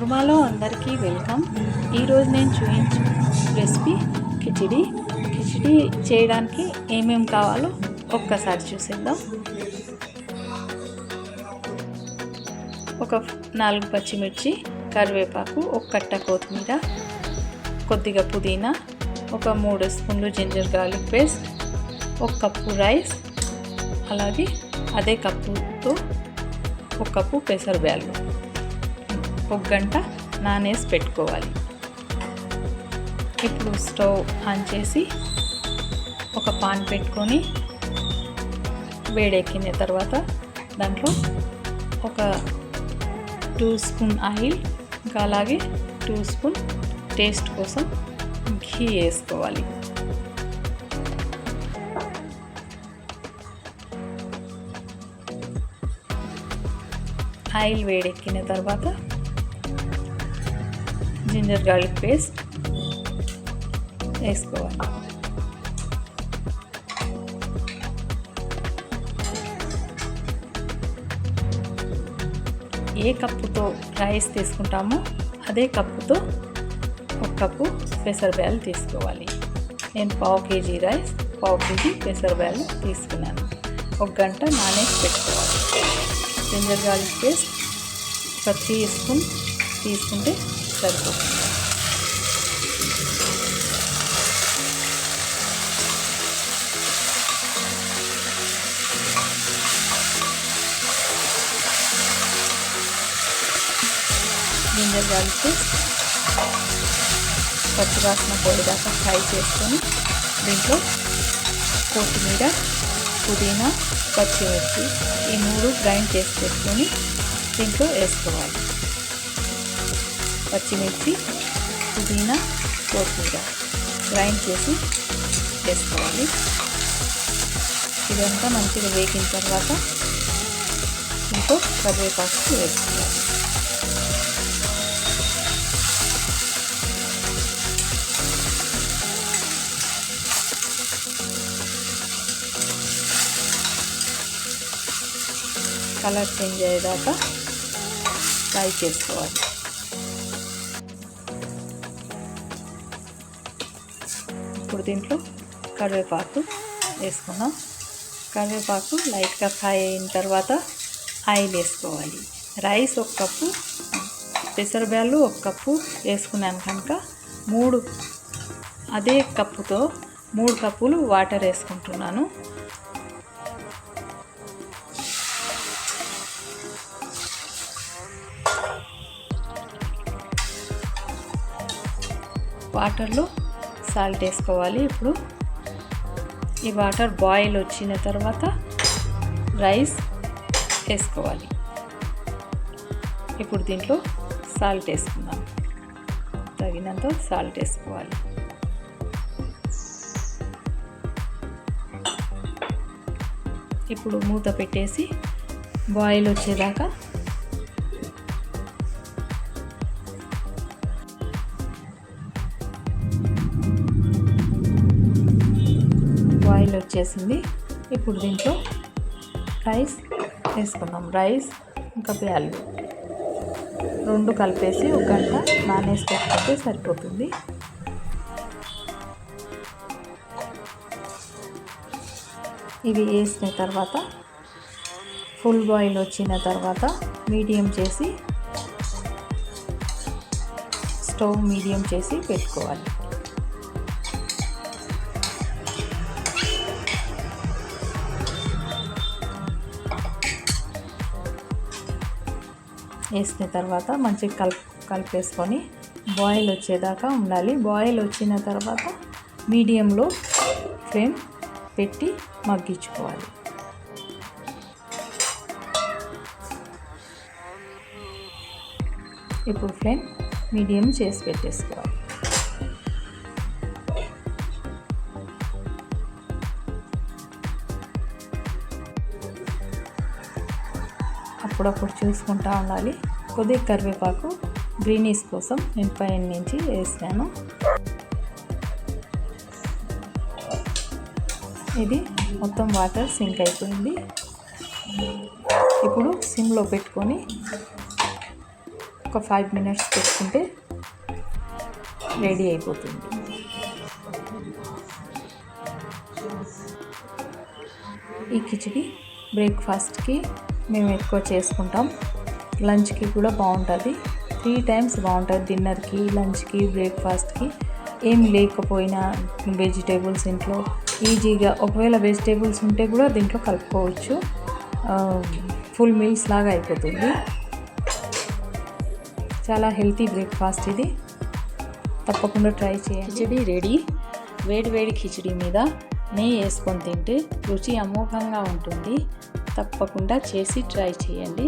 నోర్మాలో అందరికీ వెల్కమ్. ఈరోజు నేను చూపించే రెసిపీ కిచిడి చేయడానికి ఏమేమి కావాలో ఒక్కసారి చూసేద్దాం. ఒక 4 పచ్చిమిర్చి, కరివేపాకు, ఒక కట్ట కొత్తిమీర, కొద్దిగా పుదీనా, ఒక 3 స్పూన్లు ginger garlic paste, 1 cup rice, అలాగే అదే కప్పుతో 1 కప్పు పెసరబ్యాళ్ళు 1 గంట నానేసి పెట్టుకోవాలి. ఇప్పుడు స్టవ్ ఆన్ చేసి ఒక పాన్ పెట్టుకొని వేడెక్కిన తర్వాత దాంట్లో ఒక 2 స్పూన్ ఆయిల్, ఇంకా అలాగే 2 స్పూన్ టేస్ట్ కోసం ఘీ వేసుకోవాలి. ఆయిల్ వేడెక్కిన తర్వాత జింజర్ గార్లిక్ పేస్ట్ వేసుకోవాలి. ఏ కప్పుతో రైస్ తీసుకుంటామో అదే కప్పుతో 1 కప్పు పెసరబ్యాళ్ళు తీసుకోవాలి. నేను 1/2 కేజీ రైస్, 1/2 కేజీ పెసరబ్యాళ్ళు తీసుకున్నాను. 1 గంట నానేసి పెట్టుకోవాలి. జింజర్ గార్లిక్ పేస్ట్ ఒక 3 స్పూన్ తీసుకుంటే సరిపోతుంది. జింజర్ గార్లిక్ పేస్ట్ పచ్చివాసన పోయేదాకా ఫ్రై చేసుకొని దీంట్లో కొత్తిమీర, పుదీనా, పచ్చిమిర్చి ఈ 3 గ్రైండ్ చేసి పెట్టుకొని దీంట్లో వేసుకోవాలి. పచ్చిమిర్చి, పుదీనా, కొత్తిమీర గ్రైండ్ చేసి వేసుకోవాలి. ఇదంతా మంచిగా వేగిన తర్వాత దీంట్లో కరివేపాకు వేసుకోవాలి. కలర్ చేంజ్ అయ్యేదాకా ఫ్రై చేసుకోవాలి. ఇప్పుడు దీంట్లో కరివేపాకు వేసుకున్నాం. కరివేపాకు లైట్గా ఫ్రై అయిన తర్వాత ఆయిల్ వేసుకోవాలి. రైస్ 1 కప్పు, పెసరబ్యాళ్ళు 1 కప్పు వేసుకున్నాను కనుక అదే కప్పుతో 3 కప్పులు వాటర్ వేసుకుంటున్నాను. వాటర్లో సాల్ట్ వేసుకోవాలి. ఇప్పుడు ఈ వాటర్ బాయిల్ వచ్చిన తర్వాత రైస్ వేసుకోవాలి. ఇప్పుడు దీంట్లో సాల్ట్ వేసుకుందాం. తగినంత సాల్ట్ వేసుకోవాలి. ఇప్పుడు మూత పెట్టేసి బాయిల్ వచ్చేదాకా బాయిల్ వచ్చేసింది. ఇప్పుడు దీంట్లో రైస్ వేసుకుందాం. రైస్ ఇంకా బ్యాళ్ళు 2 కలిపేసి 1 గంట నానేసి పెట్టుకుంటే సరిపోతుంది. ఇవి వేసిన తర్వాత ఫుల్ బాయిల్ వచ్చిన తర్వాత మీడియం చేసి స్టవ్ మీడియం చేసి పెట్టుకోవాలి. వేసిన తర్వాత మంచిగా కలిపేసుకొని బాయిల్ వచ్చేదాకా ఉండాలి. బాయిల్ వచ్చిన తర్వాత మీడియంలో ఫ్లేమ్ పెట్టి మగ్గించుకోవాలి. ఇప్పుడు ఫ్లేమ్ మీడియం చేసి పెట్టేసుకోవాలి. అప్పుడప్పుడు చూసుకుంటూ ఉండాలి. కొద్దిగా కరివేపాకు గ్రీనీస్ కోసం నేను పైన నుంచి వేసాను. ఇది మొత్తం వాటర్ సింక్ అయిపోయింది. ఇప్పుడు సిమ్లో పెట్టుకొని ఒక 5 మినిట్స్ పెట్టుకుంటే రెడీ అయిపోతుంది. ఈ కిచిడి బ్రేక్ఫాస్ట్కి మేము ఎక్కువ చేసుకుంటాం, లంచ్కి కూడా బాగుంటుంది. 3 టైమ్స్ బాగుంటుంది, డిన్నర్కి, లంచ్కి, బ్రేక్ఫాస్ట్కి. ఏం లేకపోయినా వెజిటేబుల్స్ ఇంట్లో ఈజీగా, ఒకవేళ వెజిటేబుల్స్ ఉంటే కూడా దీంట్లో కలుపుకోవచ్చు. ఫుల్ మీల్స్ లాగా అయిపోతుంది. చాలా హెల్తీ బ్రేక్ఫాస్ట్ ఇది, తప్పకుండా ట్రై చేయండి. కిచిడి రెడీ. వేడి వేడి కిచిడి మీద నెయ్యి వేసుకొని తింటే రుచి అమోఘంగా ఉంటుంది. తప్పకుండా చేసి ట్రై చేయండి.